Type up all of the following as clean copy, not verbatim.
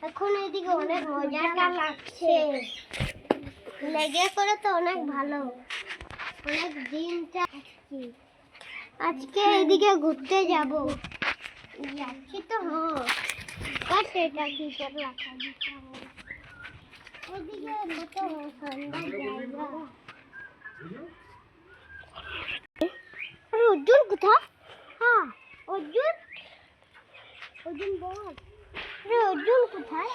এখন এদিকে অনেক মজাটা লাগছে, লেগে করে তো অনেক ভালো। অনেক দিনটা আজকে এদিকে ঘুরতে যাব, যাচ্ছি তো। হ্যাঁ এটা কি করে রাখা দিতে হবে ওদিকে কত সুন্দর জায়গা। অর্জুন কোথায়? হ্যাঁ অর্জুন, অর্জুন বল অর্জুন কোথায়?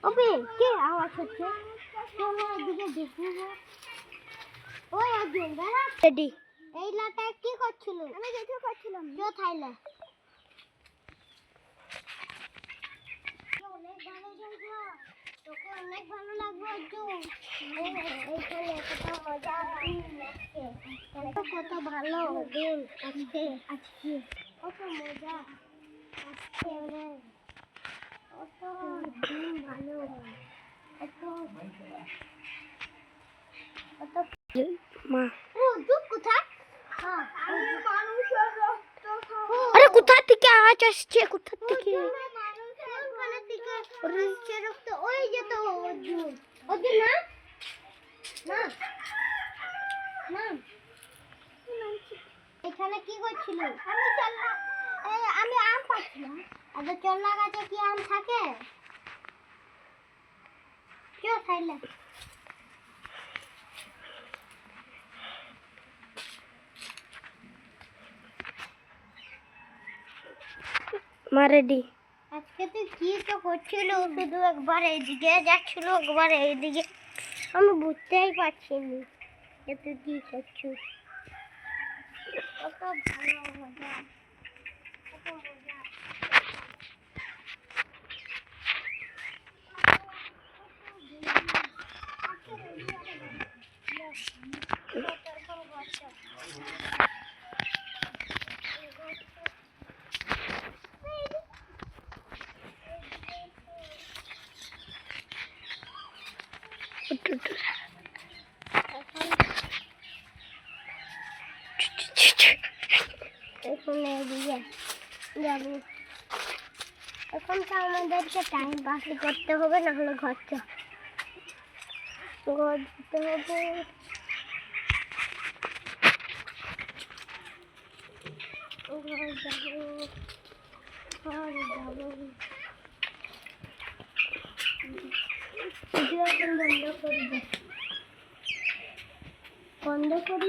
ওবে কে আওয়াজ হচ্ছে? চলো এদিকে দেখবো। ওই অর্জুন দাঁড়া। রেডি। এই লাটা কি করছিল? আমি কিছু করছিলাম। চো থাইলে অনেক ভালো জায়গা, তোকে অনেক ভালো লাগবে অর্জুন। এইখানে কত মজা লাগছে, কত ভালো দিন আজকে, আজকে কত মজা আজকে, কত দিন ভালো, কত কত মা। অর্জুন কোথায়? আরে কোথা থেকে আওয়াজ আসছে? কোথা থেকে? ওই যে তো অর্জুন, অর্জুন না না না, এখানে কি করছিল? আমি আম পাচ্ছিলাম। আচ্ছা চল্লা গাছে কি আম থাকে? কেউ খাইলে মা রেডি। আজকে তুই কি তো করছিল? শুধু একবার এইদিকে যাচ্ছিল, একবার এইদিকে। আমি বুঝতেই পারছি না যে তুই কি করছিস। কত ভালো মজা, কত মজা। এখন তো আমাদেরকে টাইম পাস করতে হবে, না হলে ঘর যেতে হবে। বন্ধ করি।